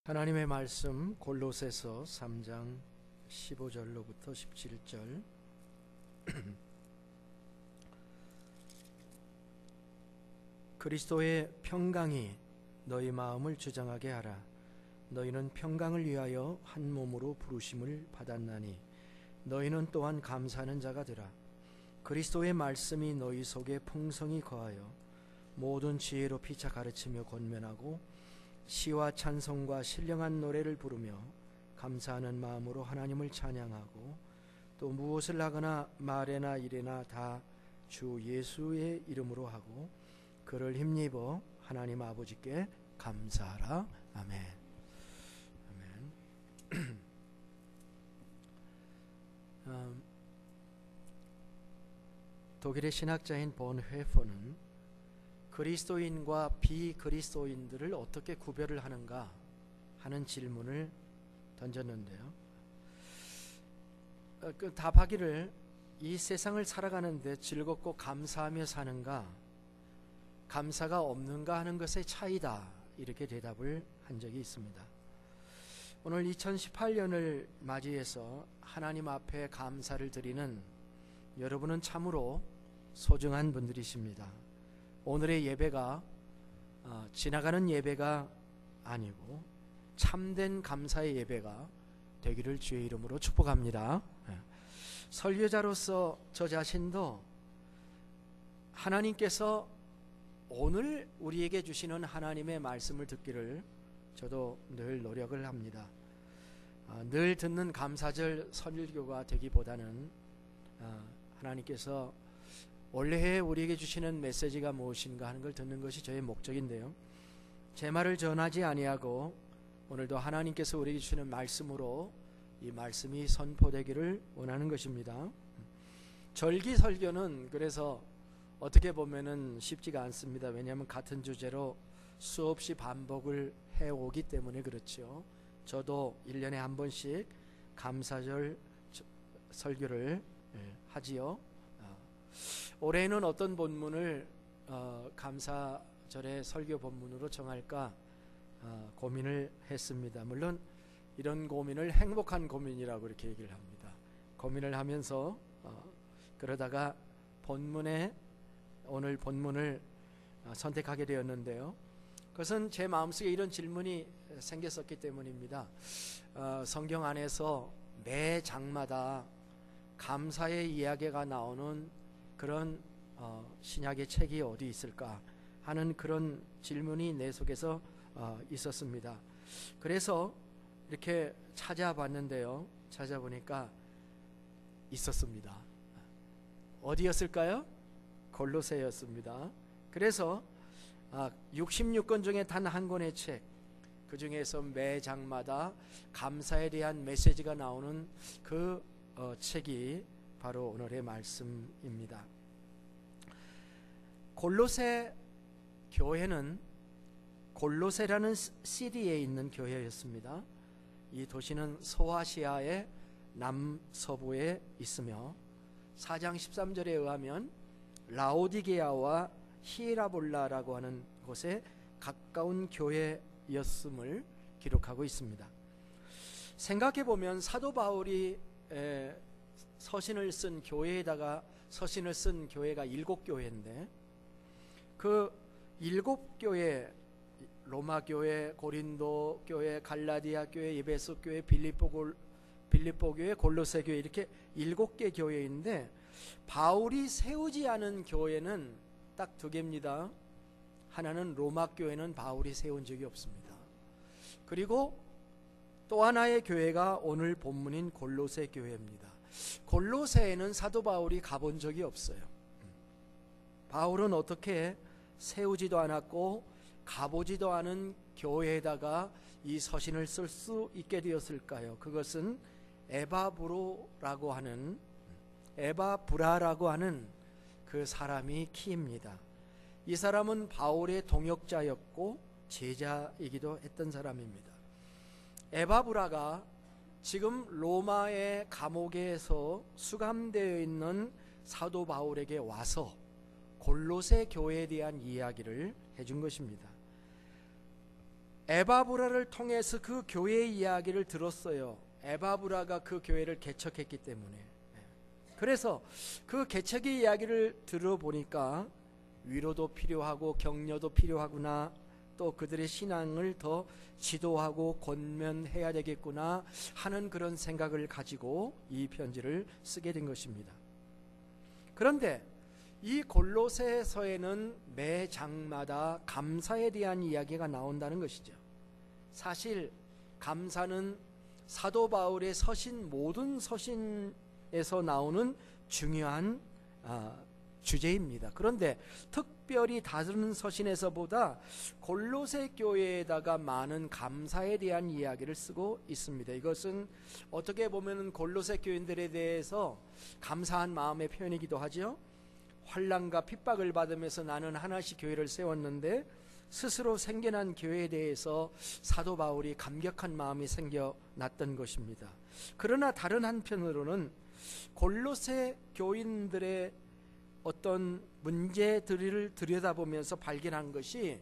하나님의 말씀 골로새서 3장 15절로부터 17절. 그리스도의 평강이 너희 마음을 주장하게 하라. 너희는 평강을 위하여 한 몸으로 부르심을 받았나니 너희는 또한 감사하는 자가 되라. 그리스도의 말씀이 너희 속에 풍성히 거하여 모든 지혜로 피차 가르치며 권면하고 시와 찬송과 신령한 노래를 부르며 감사하는 마음으로 하나님을 찬양하고 또 무엇을 하거나 말에나 일에나 다 주 예수의 이름으로 하고 그를 힘입어 하나님 아버지께 감사하라. 아멘. 아멘. 독일의 신학자인 본 회퍼는 그리스도인과 비그리스도인들을 어떻게 구별을 하는가 하는 질문을 던졌는데요. 그 답하기를 이 세상을 살아가는데 즐겁고 감사하며 사는가 감사가 없는가 하는 것의 차이다, 이렇게 대답을 한 적이 있습니다. 오늘 2018년을 맞이해서 하나님 앞에 감사를 드리는 여러분은 참으로 소중한 분들이십니다. 오늘의 예배가 지나가는 예배가 아니고 참된 감사의 예배가 되기를 주의 이름으로 축복합니다. 설교자로서 저 자신도 하나님께서 오늘 우리에게 주시는 하나님의 말씀을 듣기를 저도 늘 노력을 합니다. 늘 듣는 감사절 설교가 되기보다는 하나님께서 올해 우리에게 주시는 메시지가 무엇인가 하는 걸 듣는 것이 저의 목적인데요. 제 말을 전하지 아니하고 오늘도 하나님께서 우리에게 주시는 말씀으로 이 말씀이 선포되기를 원하는 것입니다. 절기 설교는 그래서 어떻게 보면은 쉽지가 않습니다. 왜냐하면 같은 주제로 수없이 반복을 해오기 때문에 그렇죠. 저도 1년에 한 번씩 감사절 설교를 하지요. 올해는 어떤 본문을 감사절의 설교 본문으로 정할까 고민을 했습니다. 물론 이런 고민을 행복한 고민이라고 이렇게 얘기를 합니다. 고민을 하면서 그러다가 오늘 본문을 선택하게 되었는데요. 그것은 제 마음속에 이런 질문이 생겼었기 때문입니다. 성경 안에서 매 장마다 감사의 이야기가 나오는 그런 신약의 책이 어디 있을까 하는 그런 질문이 내 속에서 있었습니다. 그래서 이렇게 찾아봤는데요. 찾아보니까 있었습니다. 어디였을까요? 골로새였습니다. 그래서 66권 중에 단 한 권의 책, 그 중에서 매 장마다 감사에 대한 메시지가 나오는 그 책이 바로 오늘의 말씀입니다. 골로새 교회는 골로새라는 시리에 있는 교회였습니다. 이 도시는 소아시아의 남서부에 있으며 4장 13절에 의하면 라오디게아와 히에라볼라라고 하는 곳에 가까운 교회였음을 기록하고 있습니다. 생각해보면 사도 바울이 서신을 쓴 교회에다가 서신을 쓴 교회가 7교회인데 그 7교회, 로마 교회, 고린도 교회, 갈라디아 교회, 에베소 교회, 빌립보 교회, 골로새 교회, 이렇게 7개 교회인데 바울이 세우지 않은 교회는 딱 2개입니다. 하나는 로마 교회는 바울이 세운 적이 없습니다. 그리고 또 하나의 교회가 오늘 본문인 골로새 교회입니다. 골로새에는 사도 바울이 가본 적이 없어요. 바울은 어떻게 세우지도 않았고 가보지도 않은 교회에다가 이 서신을 쓸 수 있게 되었을까요? 그것은 에바브라라고 하는 그 사람이 키입니다. 이 사람은 바울의 동역자였고 제자이기도 했던 사람입니다. 에바브라가 지금 로마의 감옥에서 수감되어 있는 사도 바울에게 와서 골로새 교회에 대한 이야기를 해준 것입니다. 에바브라를 통해서 그 교회의 이야기를 들었어요. 에바브라가 그 교회를 개척했기 때문에. 그래서 그 개척의 이야기를 들어보니까 위로도 필요하고 격려도 필요하구나, 또 그들의 신앙을 더 지도하고 권면해야 되겠구나 하는 그런 생각을 가지고 이 편지를 쓰게 된 것입니다. 그런데 이 골로새서에는 매 장마다 감사에 대한 이야기가 나온다는 것이죠. 사실 감사는 사도 바울의 서신, 모든 서신에서 나오는 중요한 주제입니다. 그런데 특별히 다른 서신에서보다 골로새 교회에다가 많은 감사에 대한 이야기를 쓰고 있습니다. 이것은 어떻게 보면 골로새 교인들에 대해서 감사한 마음의 표현이기도 하죠. 환난과 핍박을 받으면서 나는 하나씩 교회를 세웠는데 스스로 생겨난 교회에 대해서 사도 바울이 감격한 마음이 생겨났던 것입니다. 그러나 다른 한편으로는 골로새 교인들의 어떤 문제들을 들여다보면서 발견한 것이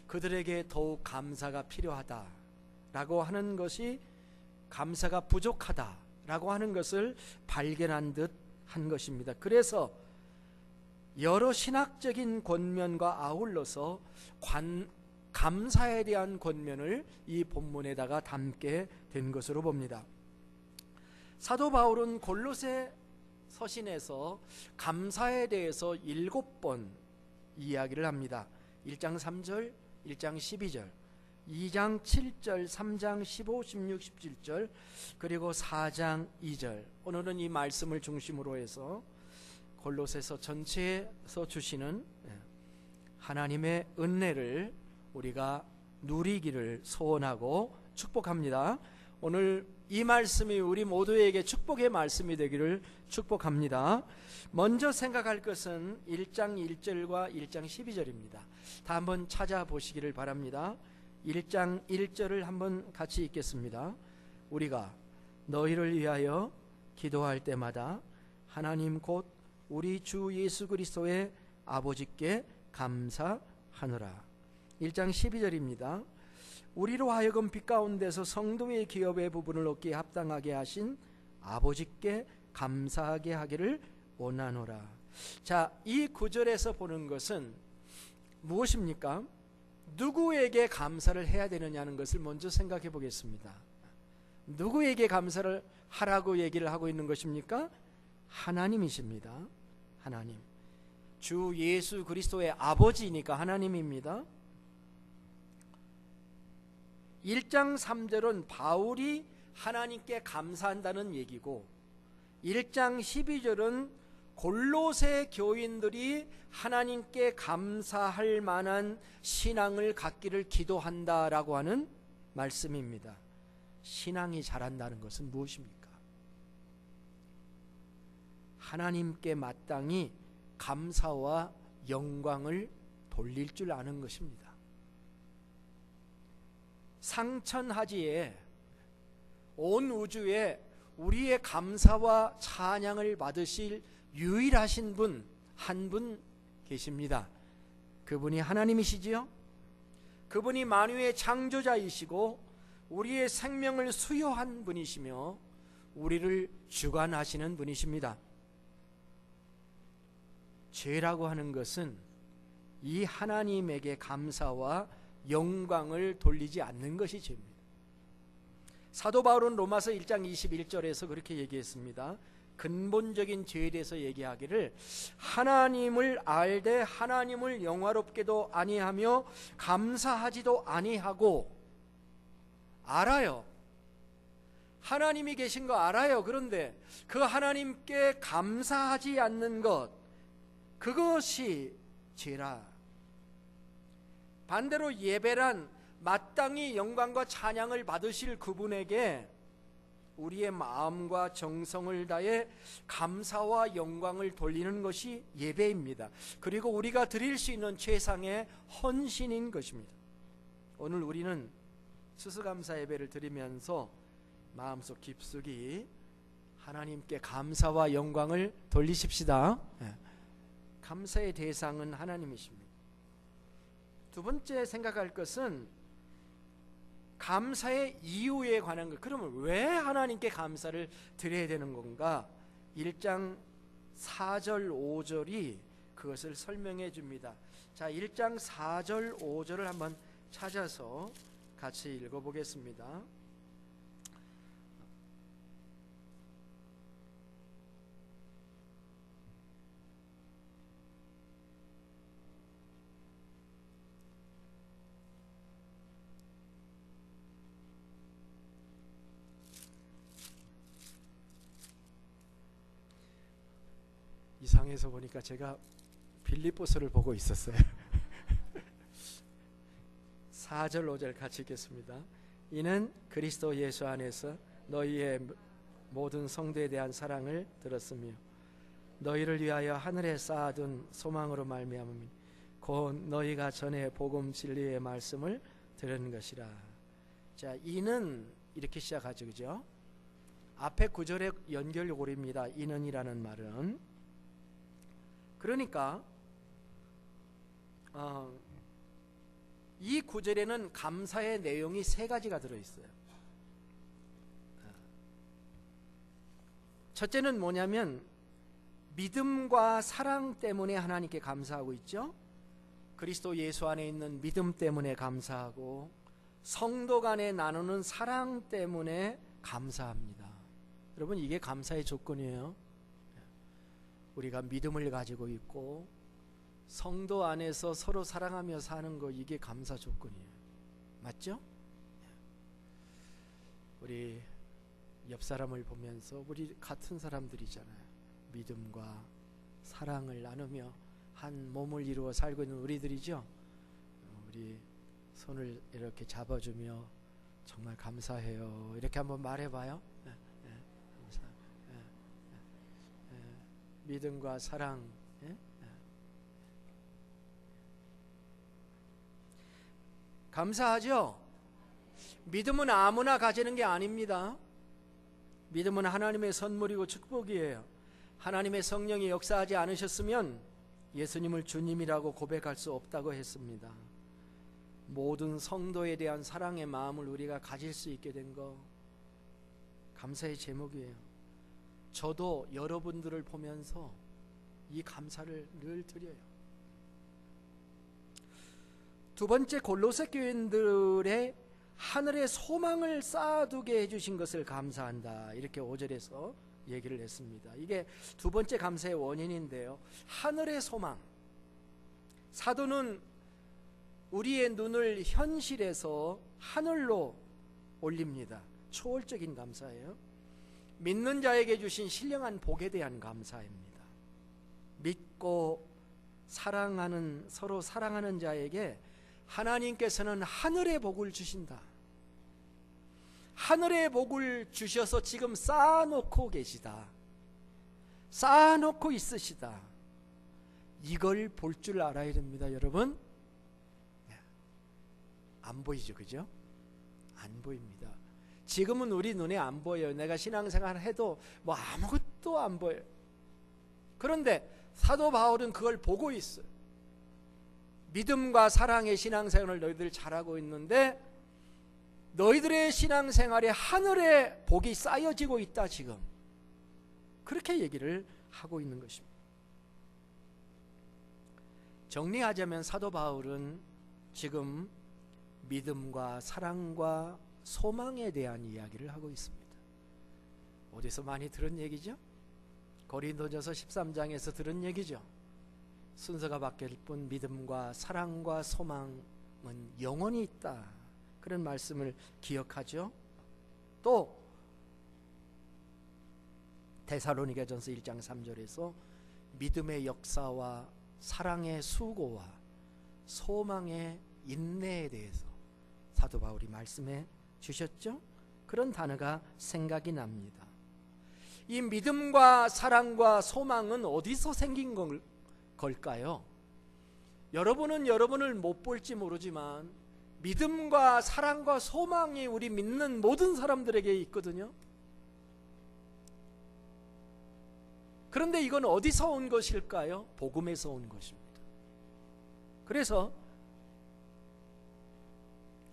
그들에게 더욱 감사가 필요하다라고 하는 것이, 감사가 부족하다라고 하는 것을 발견한 듯 한 것입니다. 그래서 여러 신학적인 권면과 아울러서 감사에 대한 권면을 이 본문에다가 담게 된 것으로 봅니다. 사도 바울은 골로새 서신에서 감사에 대해서 7번 이야기를 합니다. 1장 3절, 1장 12절, 2장 7절, 3장 15, 16, 17절, 그리고 4장 2절. 오늘은 이 말씀을 중심으로 해서 골로새서 전체에서 주시는 하나님의 은혜를 우리가 누리기를 소원하고 축복합니다. 오늘 이 말씀이 우리 모두에게 축복의 말씀이 되기를 축복합니다. 먼저 생각할 것은 1장 1절과 1장 12절입니다. 다 한번 찾아보시기를 바랍니다. 1장 1절을 한번 같이 읽겠습니다. 우리가 너희를 위하여 기도할 때마다 하나님 곧 우리 주 예수 그리스도의 아버지께 감사하노라. 1장 12절입니다. 우리로 하여금 빛 가운데서 성도의 기업의 부분을 얻기에 합당하게 하신 아버지께 감사하게 하기를 원하노라. 자, 이 구절에서 보는 것은 무엇입니까? 누구에게 감사를 해야 되느냐는 것을 먼저 생각해 보겠습니다. 누구에게 감사를 하라고 얘기를 하고 있는 것입니까? 하나님이십니다. 하나님, 주 예수 그리스도의 아버지니까 하나님입니다. 1장 3절은 바울이 하나님께 감사한다는 얘기고, 1장 12절은 골로새 교인들이 하나님께 감사할 만한 신앙을 갖기를 기도한다라고 하는 말씀입니다. 신앙이 자란다는 것은 무엇입니까? 하나님께 마땅히 감사와 영광을 돌릴 줄 아는 것입니다. 상천하지에 온 우주에 우리의 감사와 찬양을 받으실 유일하신 분, 한 분 계십니다. 그분이 하나님이시지요. 그분이 만유의 창조자이시고 우리의 생명을 수여한 분이시며 우리를 주관하시는 분이십니다. 죄라고 하는 것은 이 하나님에게 감사와 영광을 돌리지 않는 것이 죄입니다. 사도 바울은 로마서 1장 21절에서 그렇게 얘기했습니다. 근본적인 죄에 대해서 얘기하기를 하나님을 알되 하나님을 영화롭게도 아니하며 감사하지도 아니하고, 알아요. 하나님이 계신 거 알아요. 그런데 그 하나님께 감사하지 않는 것, 그것이 죄라. 반대로 예배란 마땅히 영광과 찬양을 받으실 그분에게 우리의 마음과 정성을 다해 감사와 영광을 돌리는 것이 예배입니다. 그리고 우리가 드릴 수 있는 최상의 헌신인 것입니다. 오늘 우리는 수수감사 예배를 드리면서 마음속 깊숙이 하나님께 감사와 영광을 돌리십시다. 감사의 대상은 하나님이십니다. 두 번째 생각할 것은 감사의 이유에 관한 것. 그러면 왜 하나님께 감사를 드려야 되는 건가? 1장 4절 5절이 그것을 설명해 줍니다. 자, 1장 4절 5절을 한번 찾아서 같이 읽어보겠습니다. 이상해서 보니까 제가 빌립보서를 보고 있었어요. 4절 5절 같이 읽겠습니다. 이는 그리스도 예수 안에서 너희의 모든 성도에 대한 사랑을 들었으며 너희를 위하여 하늘에 쌓아둔 소망으로 말미암음이 곧 너희가 전에 복음 진리의 말씀을 들은 것이라. 자, 이는 이렇게 시작하죠, 그죠? 앞에 구절의 연결고리입니다. 이는이라는 말은. 그러니까 이 구절에는 감사의 내용이 세 가지가 들어있어요. 첫째는 뭐냐면 믿음과 사랑 때문에 하나님께 감사하고 있죠. 그리스도 예수 안에 있는 믿음 때문에 감사하고 성도 간에 나누는 사랑 때문에 감사합니다. 여러분, 이게 감사의 조건이에요. 우리가 믿음을 가지고 있고 성도 안에서 서로 사랑하며 사는 거, 이게 감사 조건이에요. 맞죠? 우리 옆 사람을 보면서 우리 같은 사람들이잖아요. 믿음과 사랑을 나누며 한 몸을 이루어 살고 있는 우리들이죠. 우리 손을 이렇게 잡아주며 정말 감사해요, 이렇게 한번 말해봐요. 믿음과 사랑. 감사하죠? 믿음은 아무나 가지는 게 아닙니다. 믿음은 하나님의 선물이고 축복이에요. 하나님의 성령이 역사하지 않으셨으면 예수님을 주님이라고 고백할 수 없다고 했습니다. 모든 성도에 대한 사랑의 마음을 우리가 가질 수 있게 된 거, 감사의 제목이에요. 저도 여러분들을 보면서 이 감사를 늘 드려요. 두 번째, 골로새 교인들의 하늘의 소망을 쌓아두게 해주신 것을 감사한다, 이렇게 5절에서 얘기를 했습니다. 이게 두 번째 감사의 원인인데요. 하늘의 소망. 사도는 우리의 눈을 현실에서 하늘로 올립니다. 초월적인 감사예요. 믿는 자에게 주신 신령한 복에 대한 감사입니다. 믿고 사랑하는, 서로 사랑하는 자에게 하나님께서는 하늘의 복을 주신다. 하늘의 복을 주셔서 지금 쌓아놓고 계시다. 쌓아놓고 있으시다. 이걸 볼 줄 알아야 됩니다, 여러분. 안 보이죠, 그죠? 안 보입니다. 지금은 우리 눈에 안 보여요. 내가 신앙생활 해도 뭐 아무것도 안 보여요. 그런데 사도 바울은 그걸 보고 있어요. 믿음과 사랑의 신앙생활을 너희들 잘하고 있는데 너희들의 신앙생활에 하늘의 복이 쌓여지고 있다, 지금. 그렇게 얘기를 하고 있는 것입니다. 정리하자면 사도 바울은 지금 믿음과 사랑과 소망에 대한 이야기를 하고 있습니다. 어디서 많이 들은 얘기죠? 고린도전서 13장에서 들은 얘기죠. 순서가 바뀔 뿐 믿음과 사랑과 소망은 영원히 있다, 그런 말씀을 기억하죠. 또 데살로니가전서 1장 3절에서 믿음의 역사와 사랑의 수고와 소망의 인내에 대해서 사도 바울이 말씀해 주셨죠. 그런 단어가 생각이 납니다. 이 믿음과 사랑과 소망은 어디서 생긴 걸까요? 여러분은 여러분을 못 볼지 모르지만 믿음과 사랑과 소망이 우리 믿는 모든 사람들에게 있거든요. 그런데 이건 어디서 온 것일까요? 복음에서 온 것입니다. 그래서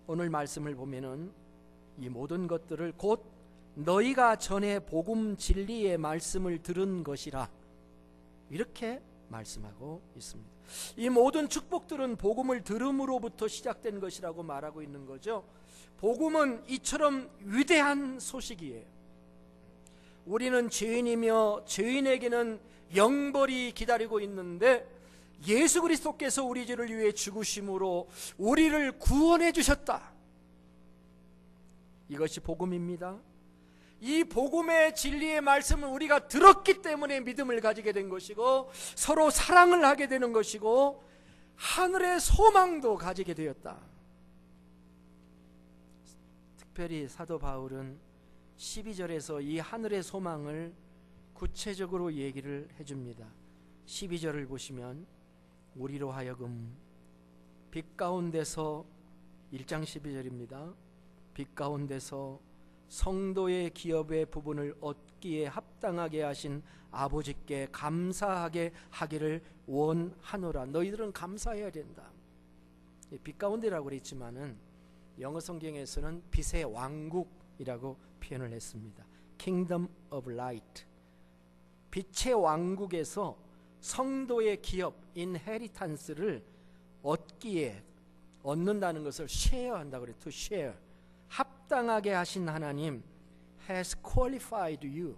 오늘 말씀을 보면은 이 모든 것들을 곧 너희가 전에 복음 진리의 말씀을 들은 것이라 이렇게 말씀하고 있습니다. 이 모든 축복들은 복음을 들음으로부터 시작된 것이라고 말하고 있는 거죠. 복음은 이처럼 위대한 소식이에요. 우리는 죄인이며 죄인에게는 영벌이 기다리고 있는데 예수 그리스도께서 우리 죄를 위해 죽으심으로 우리를 구원해 주셨다. 이것이 복음입니다. 이 복음의 진리의 말씀을 우리가 들었기 때문에 믿음을 가지게 된 것이고 서로 사랑을 하게 되는 것이고 하늘의 소망도 가지게 되었다. 특별히 사도 바울은 12절에서 이 하늘의 소망을 구체적으로 얘기를 해줍니다. 12절을 보시면 우리로 하여금 빛 가운데서 1장 12절입니다. 빛 가운데서 성도의 기업의 부분을 얻기에 합당하게 하신 아버지께 감사하게 하기를 원하노라. 너희들은 감사해야 된다. 빛 가운데라고 그랬지만은 영어 성경에서는 빛의 왕국이라고 표현을 했습니다. Kingdom of Light. 빛의 왕국에서 성도의 기업, inheritance를 얻기에 얻는다는 것을 share한다고 그래요. To share. 합당하게 하신 하나님 has qualified you.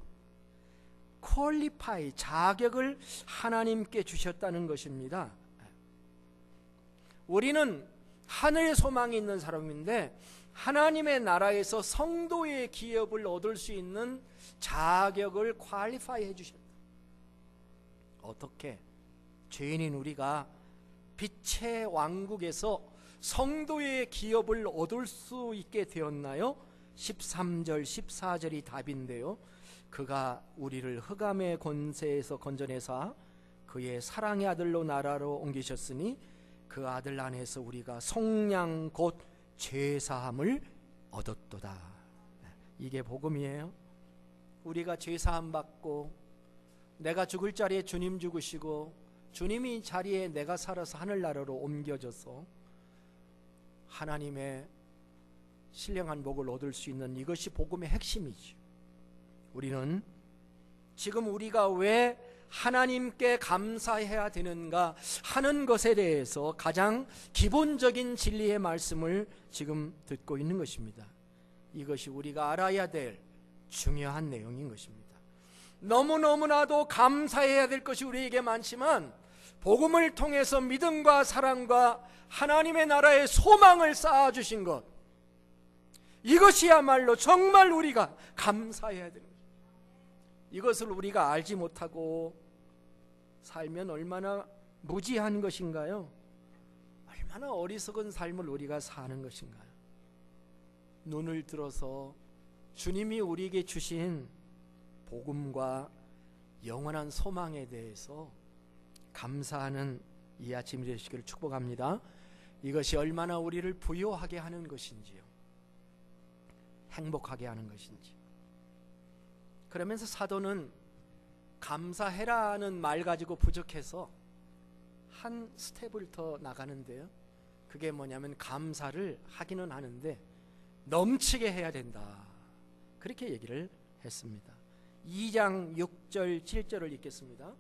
qualify, 자격을 하나님께 주셨다는 것입니다. 우리는 하늘의 소망이 있는 사람인데 하나님의 나라에서 성도의 기업을 얻을 수 있는 자격을 qualify 해주셨다. 어떻게? 죄인인 우리가 빛의 왕국에서 성도의 기업을 얻을 수 있게 되었나요? 13절 14절이 답인데요. 그가 우리를 흑암의 권세에서 건져내사 그의 사랑의 아들로 나라로 옮기셨으니 그 아들 안에서 우리가 속량 곧 죄사함을 얻었도다. 이게 복음이에요. 우리가 죄사함 받고 내가 죽을 자리에 주님 죽으시고 주님이 자리에 내가 살아서 하늘나라로 옮겨져서 하나님의 신령한 복을 얻을 수 있는 이것이 복음의 핵심이죠. 우리는 지금 우리가 왜 하나님께 감사해야 되는가 하는 것에 대해서 가장 기본적인 진리의 말씀을 지금 듣고 있는 것입니다. 이것이 우리가 알아야 될 중요한 내용인 것입니다. 너무너무나도 감사해야 될 것이 우리에게 많지만 복음을 통해서 믿음과 사랑과 하나님의 나라의 소망을 쌓아주신 것, 이것이야말로 정말 우리가 감사해야 되는 것입니다. 이것을 우리가 알지 못하고 살면 얼마나 무지한 것인가요? 얼마나 어리석은 삶을 우리가 사는 것인가요? 눈을 들어서 주님이 우리에게 주신 복음과 영원한 소망에 대해서 감사하는 이 아침이 되시기를 축복합니다. 이것이 얼마나 우리를 부요하게 하는 것인지요, 행복하게 하는 것인지. 그러면서 사도는 감사해라는 말 가지고 부족해서 한 스텝을 더 나가는데요. 그게 뭐냐면 감사를 하기는 하는데 넘치게 해야 된다. 그렇게 얘기를 했습니다. 2장 6절 7절을 읽겠습니다.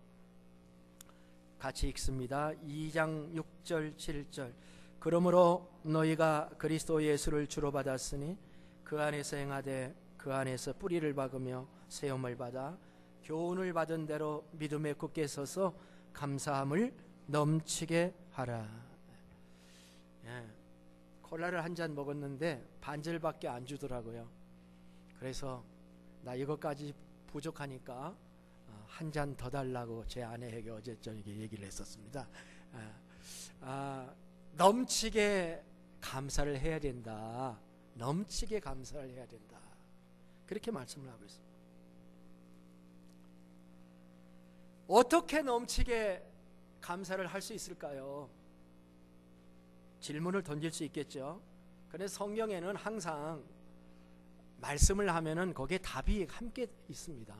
같이 읽습니다. 2장 6절 7절. 그러므로 너희가 그리스도 예수를 주로 받았으니 그 안에서 행하되 그 안에서 뿌리를 박으며 세움을 받아 교훈을 받은 대로 믿음에 굳게 서서 감사함을 넘치게 하라. 콜라를 한 잔 먹었는데 반절밖에 안 주더라고요. 그래서 나 이것까지 부족하니까 한 잔 더 달라고 제 아내에게 어제 저녁에 얘기를 했었습니다. 넘치게 감사를 해야 된다. 넘치게 감사를 해야 된다. 그렇게 말씀을 하고 있습니다. 어떻게 넘치게 감사를 할 수 있을까요? 질문을 던질 수 있겠죠. 그래서 성경에는 항상 말씀을 하면은 거기에 답이 함께 있습니다.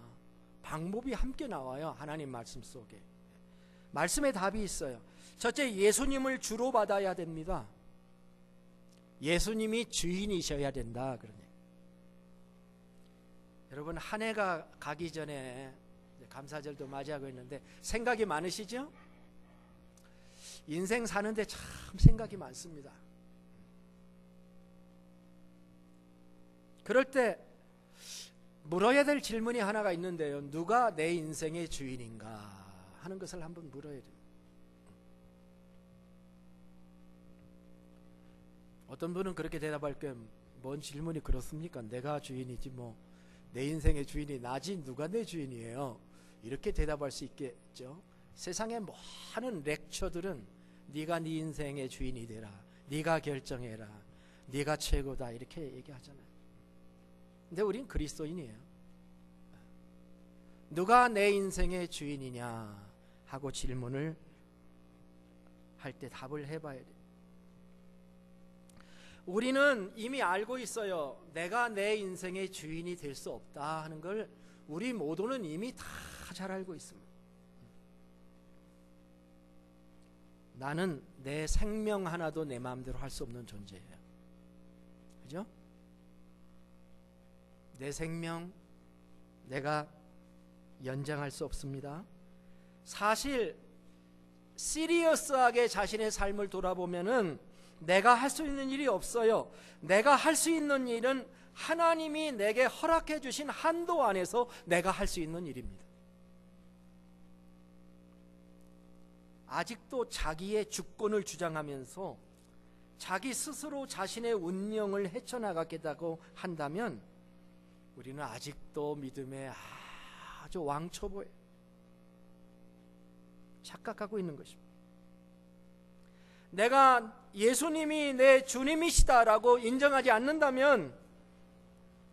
방법이 함께 나와요. 하나님 말씀 속에 말씀에 답이 있어요. 첫째, 예수님을 주로 받아야 됩니다. 예수님이 주인이셔야 된다. 그러네. 여러분, 한 해가 가기 전에 감사절도 맞이하고 있는데 생각이 많으시죠? 인생 사는데 참 생각이 많습니다. 그럴 때 물어야 될 질문이 하나가 있는데요. 누가 내 인생의 주인인가 하는 것을 한번 물어야 됩니다. 어떤 분은 그렇게 대답할 게 뭔 질문이 그렇습니까? 내가 주인이지 뭐 내 인생의 주인이 나지 누가 내 주인이에요? 이렇게 대답할 수 있겠죠. 세상의 많은 렉처들은 네가 네 인생의 주인이 되라, 네가 결정해라, 네가 최고다 이렇게 얘기하잖아요. 근데 우린 그리스도인이에요. 누가 내 인생의 주인이냐 하고 질문을 할 때 답을 해봐야 돼요. 우리는 이미 알고 있어요. 내가 내 인생의 주인이 될 수 없다 하는 걸 우리 모두는 이미 다 잘 알고 있습니다. 나는 내 생명 하나도 내 마음대로 할 수 없는 존재예요. 그죠? 내 생명 내가 연장할 수 없습니다. 사실 시리어스하게 자신의 삶을 돌아보면은 내가 할 수 있는 일이 없어요. 내가 할 수 있는 일은 하나님이 내게 허락해 주신 한도 안에서 내가 할 수 있는 일입니다. 아직도 자기의 주권을 주장하면서 자기 스스로 자신의 운명을 헤쳐나가겠다고 한다면 우리는 아직도 믿음의 아주 왕초보에 착각하고 있는 것입니다. 내가 예수님이 내 주님이시다라고 인정하지 않는다면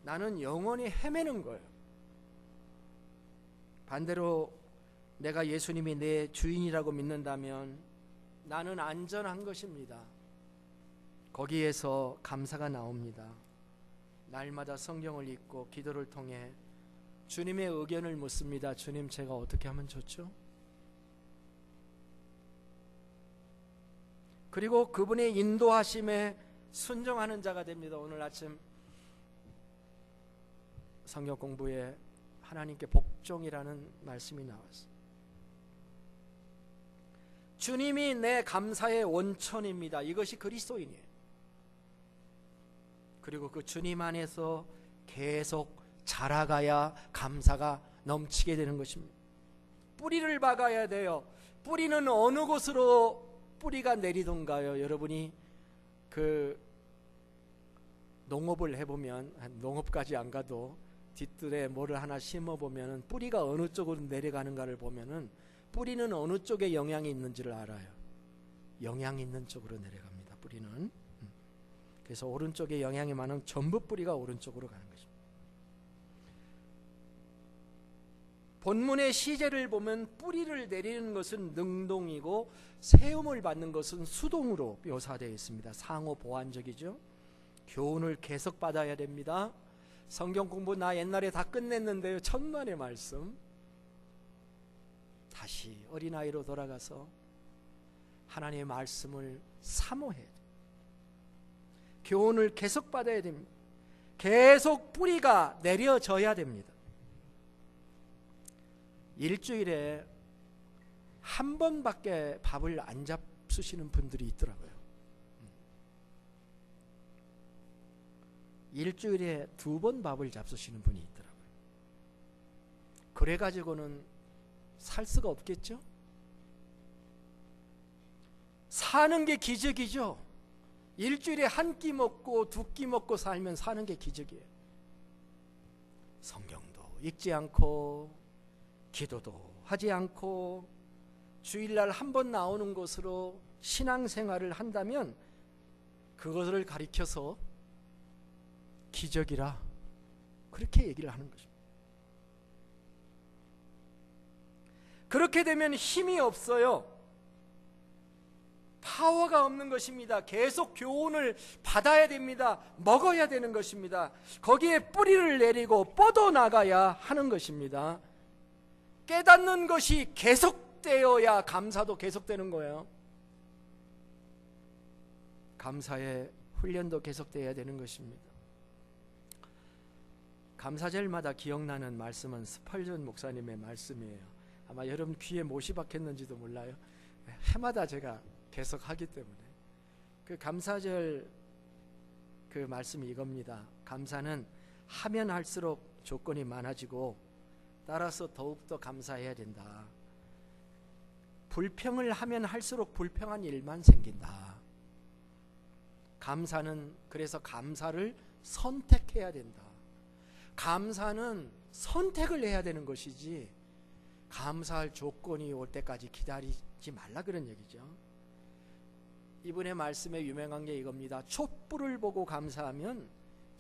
나는 영원히 헤매는 거예요. 반대로 내가 예수님이 내 주인이라고 믿는다면 나는 안전한 것입니다. 거기에서 감사가 나옵니다. 날마다 성경을 읽고 기도를 통해 주님의 의견을 묻습니다. 주님, 제가 어떻게 하면 좋죠? 그리고 그분의 인도하심에 순종하는 자가 됩니다. 오늘 아침 성경 공부에 하나님께 복종이라는 말씀이 나왔어요. 주님이 내 감사의 원천입니다. 이것이 그리스도인이에요. 그리고 그 주님 안에서 계속 자라가야 감사가 넘치게 되는 것입니다. 뿌리를 박아야 돼요. 뿌리는 어느 곳으로 뿌리가 내리던가요? 여러분이 그 농업을 해보면, 농업까지 안 가도 뒷뜰에 뭐를 하나 심어보면 뿌리가 어느 쪽으로 내려가는가를 보면은 뿌리는 어느 쪽에 영향이 있는지를 알아요. 영향이 있는 쪽으로 내려갑니다. 뿌리는. 그래서 오른쪽에 영향이 많은 전부 뿌리가 오른쪽으로 가는 것입니다. 본문의 시제를 보면 뿌리를 내리는 것은 능동이고 세움을 받는 것은 수동으로 묘사되어 있습니다. 상호 보완적이죠. 교훈을 계속 받아야 됩니다. 성경 공부 나 옛날에 다 끝냈는데요. 천만의 말씀. 다시 어린아이로 돌아가서 하나님의 말씀을 사모해야 돼요. 교훈을 계속 받아야 됩니다. 계속 뿌리가 내려져야 됩니다. 일주일에 한 번밖에 밥을 안 잡수시는 분들이 있더라고요. 일주일에 2번 밥을 잡수시는 분이 있더라고요. 그래가지고는 살 수가 없겠죠? 사는 게 기적이죠. 일주일에 한 끼 먹고 2끼 먹고 살면 사는 게 기적이에요. 성경도 읽지 않고 기도도 하지 않고 주일날 한 번 나오는 것으로 신앙생활을 한다면 그것을 가리켜서 기적이라 그렇게 얘기를 하는 것입니다. 그렇게 되면 힘이 없어요. 파워가 없는 것입니다. 계속 교훈을 받아야 됩니다. 먹어야 되는 것입니다. 거기에 뿌리를 내리고 뻗어나가야 하는 것입니다. 깨닫는 것이 계속되어야 감사도 계속되는 거예요. 감사의 훈련도 계속돼야 되는 것입니다. 감사절마다 기억나는 말씀은 스펄전 목사님의 말씀이에요. 아마 여러분 귀에 못이 박혔는지도 몰라요. 해마다 제가 계속 하기 때문에. 그 감사절 그 말씀이 이겁니다. 감사는 하면 할수록 조건이 많아지고 따라서 더욱더 감사해야 된다. 불평을 하면 할수록 불평한 일만 생긴다. 감사는 그래서 감사를 선택해야 된다. 감사는 선택을 해야 되는 것이지 감사할 조건이 올 때까지 기다리지 말라 그런 얘기죠. 이분의 말씀에 유명한 게 이겁니다. 촛불을 보고 감사하면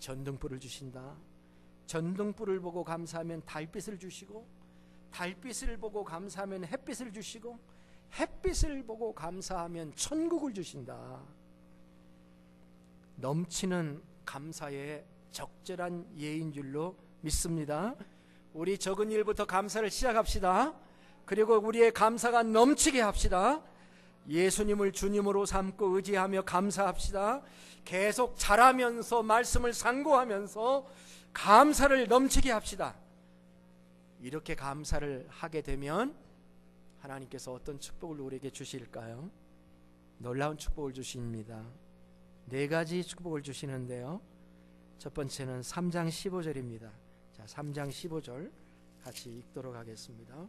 전등불을 주신다. 전등불을 보고 감사하면 달빛을 주시고, 달빛을 보고 감사하면 햇빛을 주시고, 햇빛을 보고 감사하면 천국을 주신다. 넘치는 감사의 적절한 예인 줄로 믿습니다. 우리 적은 일부터 감사를 시작합시다. 그리고 우리의 감사가 넘치게 합시다. 예수님을 주님으로 삼고 의지하며 감사합시다. 계속 잘하면서 말씀을 상고하면서 감사를 넘치게 합시다. 이렇게 감사를 하게 되면 하나님께서 어떤 축복을 우리에게 주실까요? 놀라운 축복을 주십니다. 4가지 축복을 주시는데요. 첫 번째는 3장 15절입니다. 자, 3장 15절 같이 읽도록 하겠습니다.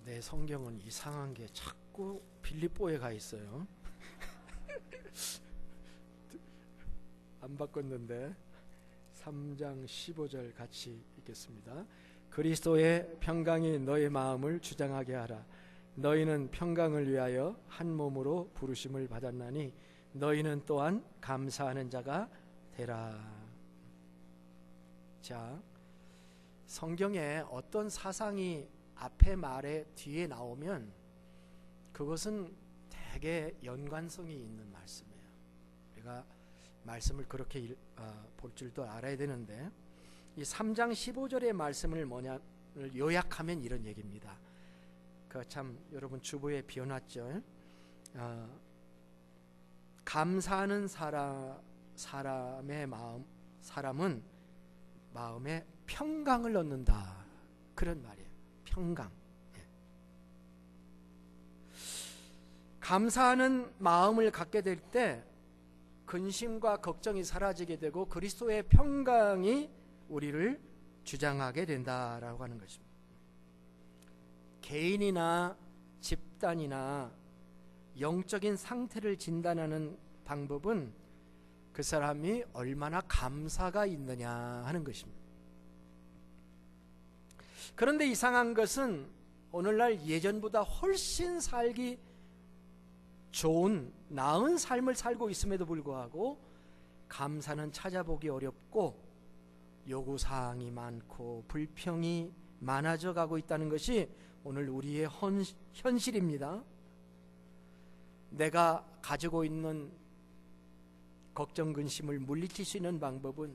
내 성경은 이상한 게 자꾸 빌립보에 가 있어요. 안 바꿨는데 3장 15절 같이 읽겠습니다. 그리스도의 평강이 너의 마음을 주장하게 하라. 너희는 평강을 위하여 한 몸으로 부르심을 받았나니 너희는 또한 감사하는 자가 되라. 자, 성경에 어떤 사상이 앞에 말에 뒤에 나오면 그것은 되게 연관성이 있는 말씀이에요. 우리가 말씀을 그렇게 볼 줄도 알아야 되는데, 이 3장 15절의 말씀을 뭐냐를 요약하면 이런 얘기입니다. 그 참 여러분 주보에 비워놨죠. 감사하는 사람의 사람은 마음에 평강을 얻는다. 그런 말이에요. 평강. 감사하는 마음을 갖게 될 때 근심과 걱정이 사라지게 되고 그리스도의 평강이 우리를 주장하게 된다라고 하는 것입니다. 개인이나 집단이나 영적인 상태를 진단하는 방법은 그 사람이 얼마나 감사가 있느냐 하는 것입니다. 그런데 이상한 것은 오늘날 예전보다 훨씬 살기 좋은 나은 삶을 살고 있음에도 불구하고 감사는 찾아보기 어렵고 요구사항이 많고 불평이 많아져 가고 있다는 것이 오늘 우리의 현실입니다. 내가 가지고 있는 걱정 근심을 물리칠 수 있는 방법은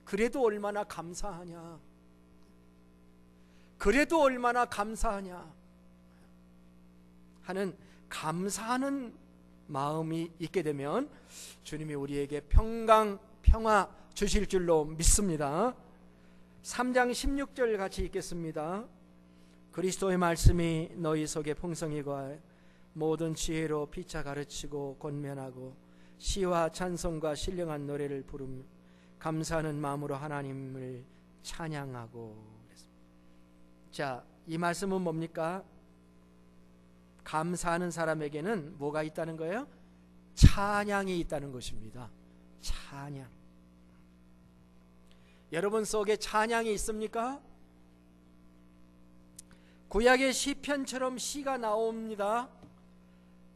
그래도 얼마나 감사하냐, 그래도 얼마나 감사하냐 하는 감사하는 마음이 있게 되면 주님이 우리에게 평강, 평화 주실 줄로 믿습니다. 3장 16절 같이 읽겠습니다. 그리스도의 말씀이 너희 속에 풍성히 거하여 모든 지혜로 피차 가르치고 권면하고 시와 찬송과 신령한 노래를 부르며 감사하는 마음으로 하나님을 찬양하고. 자, 이 말씀은 뭡니까? 감사하는 사람에게는 뭐가 있다는 거예요? 찬양이 있다는 것입니다. 찬양. 여러분 속에 찬양이 있습니까? 구약의 시편처럼 시가 나옵니다.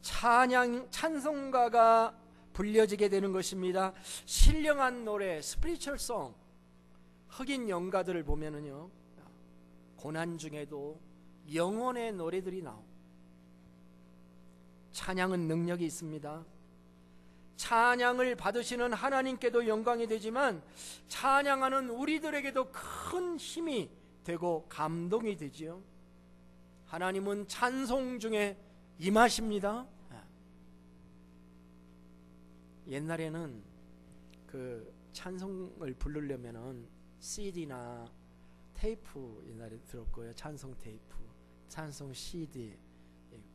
찬양, 찬송가가 불려지게 되는 것입니다. 신령한 노래, 스피리추얼 송, 흑인 영가들을 보면은요, 고난 중에도 영혼의 노래들이 나옵니다. 찬양은 능력이 있습니다. 찬양을 받으시는 하나님께도 영광이 되지만 찬양하는 우리들에게도 큰 힘이 되고 감동이 되지요. 하나님은 찬송 중에 임하십니다. 옛날에는 그 찬송을 부르려면은 CD나 테이프 옛날에 들었고요. 찬송 테이프, 찬송 CD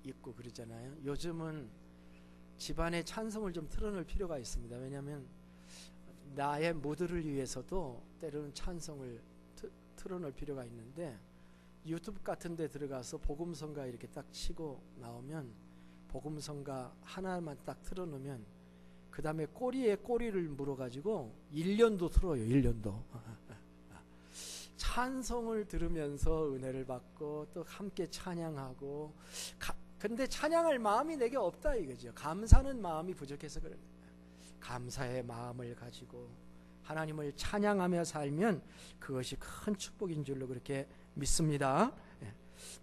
있고 그러잖아요. 요즘은 집안에 찬송을 좀 틀어놓을 필요가 있습니다. 왜냐하면 나의 모두를 위해서도 때로는 찬송을 틀어놓을 필요가 있는데, 유튜브 같은 데 들어가서 복음성가 이렇게 딱 치고 나오면 복음성가 하나만 딱 틀어놓으면 그 다음에 꼬리에 꼬리를 물어가지고 1년도 틀어요. 1년도. 찬송을 들으면서 은혜를 받고 또 함께 찬양하고, 근데 찬양할 마음이 내게 없다 이거죠. 감사하는 마음이 부족해서 그래요. 감사의 마음을 가지고 하나님을 찬양하며 살면 그것이 큰 축복인 줄로 그렇게 믿습니다.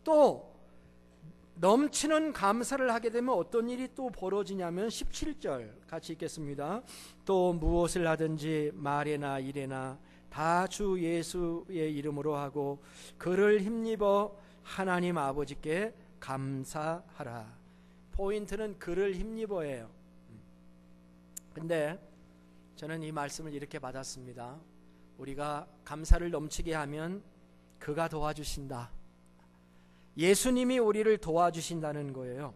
또 넘치는 감사를 하게 되면 어떤 일이 또 벌어지냐면 17절 같이 읽겠습니다. 또 무엇을 하든지 말에나 일에나 다 주 예수의 이름으로 하고 그를 힘입어 하나님 아버지께 감사하라. 포인트는 그를 힘입어예요. 근데 저는 이 말씀을 이렇게 받았습니다. 우리가 감사를 넘치게 하면 그가 도와주신다. 예수님이 우리를 도와주신다는 거예요.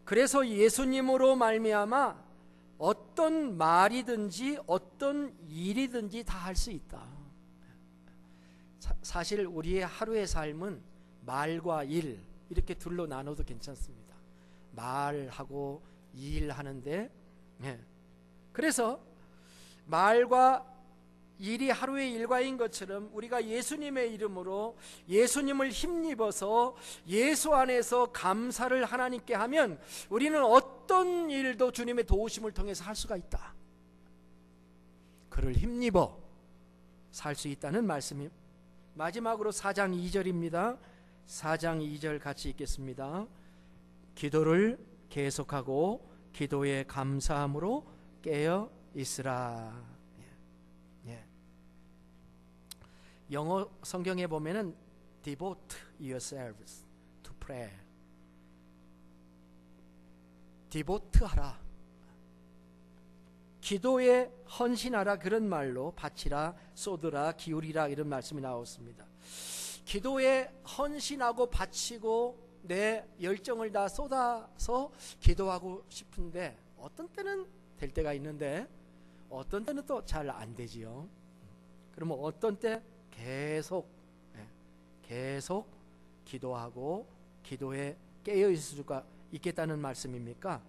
그래서 예수님으로 말미암아 어떤 말이든지 어떤 일이든지 다 할 수 있다. 사실 우리의 하루의 삶은 말과 일 이렇게 둘로 나눠도 괜찮습니다. 말하고 일하는데, 그래서 말과 일이 하루의 일과인 것처럼 우리가 예수님의 이름으로 예수님을 힘입어서 예수 안에서 감사를 하나님께 하면 우리는 어떤 일도 주님의 도우심을 통해서 할 수가 있다. 그를 힘입어 살 수 있다는 말씀이. 마지막으로 4장 2절입니다. 4장 2절 같이 읽겠습니다. 기도를 계속하고 기도에 감사함으로 깨어 있으라. 영어 성경에 보면은 devote yourselves to prayer. devote 하라. 기도에 헌신하라, 그런 말로 바치라, 쏟으라, 기울이라 이런 말씀이 나왔습니다. 기도에 헌신하고 바치고 내 열정을 다 쏟아서 기도하고 싶은데 어떤 때는 될 때가 있는데 어떤 때는 또 잘 안 되지요. 그러면 어떤 때 계속 기도하고 기도에 깨어 있을 수가 있겠다는 말씀입니까?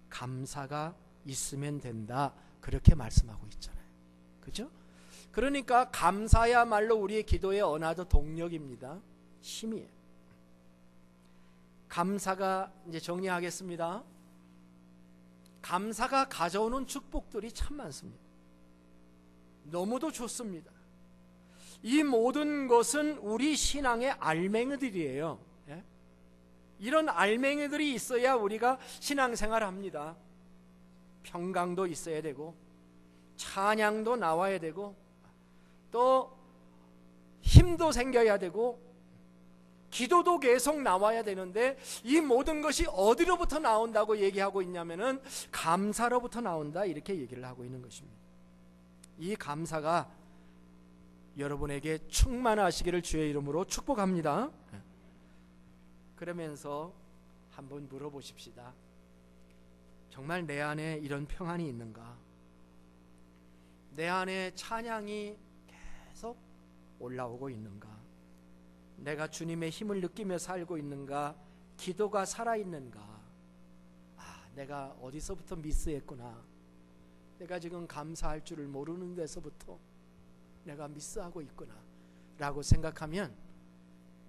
감사가 있으면 된다, 그렇게 말씀하고 있잖아요. 그죠? 그러니까 감사야말로 우리의 기도의 언어도 동력입니다. 힘이에요. 감사가, 이제 정리하겠습니다. 감사가 가져오는 축복들이 참 많습니다. 너무도 좋습니다. 이 모든 것은 우리 신앙의 알맹이들이에요. 이런 알맹이들이 있어야 우리가 신앙생활을 합니다. 평강도 있어야 되고 찬양도 나와야 되고 또 힘도 생겨야 되고 기도도 계속 나와야 되는데, 이 모든 것이 어디로부터 나온다고 얘기하고 있냐면은 감사로부터 나온다, 이렇게 얘기를 하고 있는 것입니다. 이 감사가 여러분에게 충만하시기를 주의 이름으로 축복합니다. 그러면서 한번 물어보십시다. 정말 내 안에 이런 평안이 있는가? 내 안에 찬양이 계속 올라오고 있는가? 내가 주님의 힘을 느끼며 살고 있는가? 기도가 살아있는가? 내가 어디서부터 미스했구나. 내가 지금 감사할 줄을 모르는 데서부터 내가 미스하고 있구나 라고 생각하면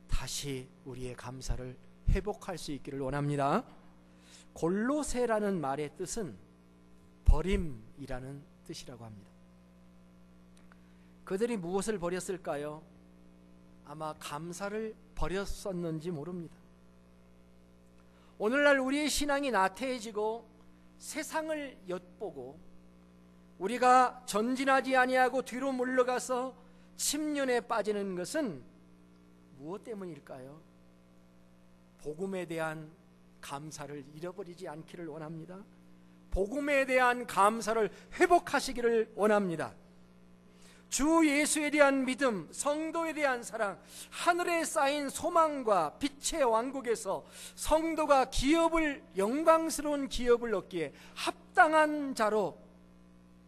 다시 우리의 감사를 회복할 수 있기를 원합니다. 골로새라는 말의 뜻은 버림이라는 뜻이라고 합니다. 그들이 무엇을 버렸을까요? 아마 감사를 버렸었는지 모릅니다. 오늘날 우리의 신앙이 나태해지고 세상을 엿보고 우리가 전진하지 아니하고 뒤로 물러가서 침륜에 빠지는 것은 무엇 때문일까요? 복음에 대한 감사를 잃어버리지 않기를 원합니다. 복음에 대한 감사를 회복하시기를 원합니다. 주 예수에 대한 믿음, 성도에 대한 사랑, 하늘에 쌓인 소망과 빛의 왕국에서 성도가 영광스러운 기업을 얻기에 합당한 자로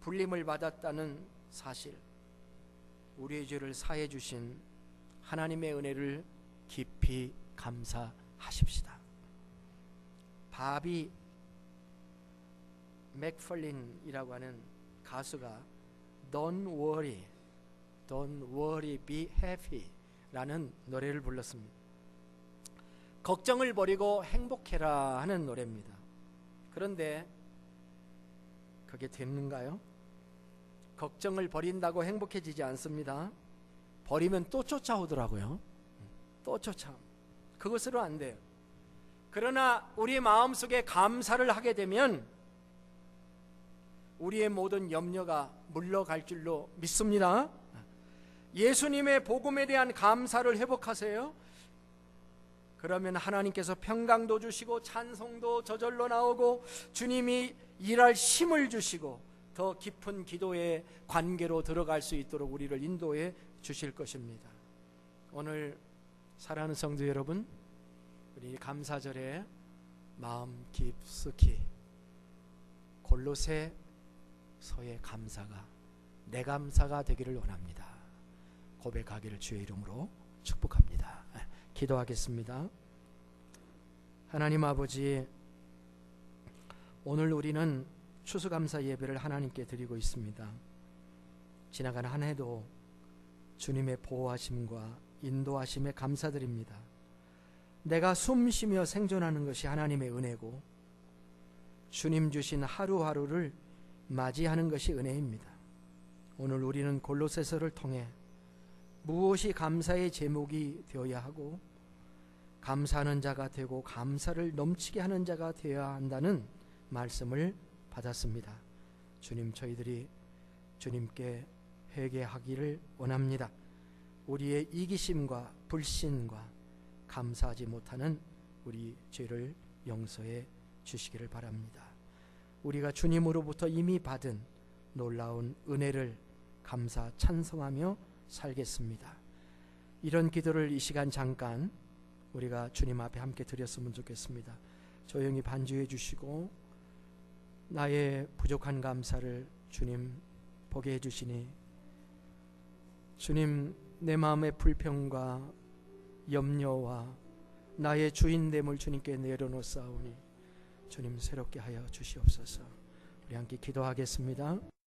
불림을 받았다는 사실, 우리의 죄를 사해 주신 하나님의 은혜를 깊이 감사하십시다. 바비 맥펄린이라고 하는 가수가 Don't worry, be happy 라는 노래를 불렀습니다. 걱정을 버리고 행복해라 하는 노래입니다. 그런데 그게 됐는가요? 걱정을 버린다고 행복해지지 않습니다. 버리면 또 쫓아오더라고요. 또 쫓아옵니다. 그것으로 안 돼요. 그러나 우리 마음속에 감사를 하게 되면 우리의 모든 염려가 물러갈 줄로 믿습니다. 예수님의 복음에 대한 감사를 회복하세요. 그러면 하나님께서 평강도 주시고 찬송도 저절로 나오고 주님이 일할 힘을 주시고 더 깊은 기도의 관계로 들어갈 수 있도록 우리를 인도해 주실 것입니다. 오늘 사랑하는 성도 여러분, 우리 감사절에 마음 깊숙이 골로새서의 감사가 내 감사가 되기를 원합니다. 고백하기를 주의 이름으로 축복합니다. 기도하겠습니다. 하나님 아버지, 오늘 우리는 추수감사 예배를 하나님께 드리고 있습니다. 지나간 한 해도 주님의 보호하심과 인도하심에 감사드립니다. 내가 숨쉬며 생존하는 것이 하나님의 은혜고 주님 주신 하루하루를 맞이하는 것이 은혜입니다. 오늘 우리는 골로새서를 통해 무엇이 감사의 제목이 되어야 하고 감사하는 자가 되고 감사를 넘치게 하는 자가 되어야 한다는 말씀을 받았습니다. 주님, 저희들이 주님께 회개하기를 원합니다. 우리의 이기심과 불신과 감사하지 못하는 우리 죄를 용서해 주시기를 바랍니다. 우리가 주님으로부터 이미 받은 놀라운 은혜를 감사 찬송하며 살겠습니다. 이런 기도를 이 시간 잠깐 우리가 주님 앞에 함께 드렸으면 좋겠습니다. 조용히 반주해 주시고 나의 부족한 감사를 주님 보게 해주시니 주님, 내 마음의 불평과 염려와 나의 주인됨을 주님께 내려놓사오니 주님 새롭게 하여 주시옵소서. 우리 함께 기도하겠습니다.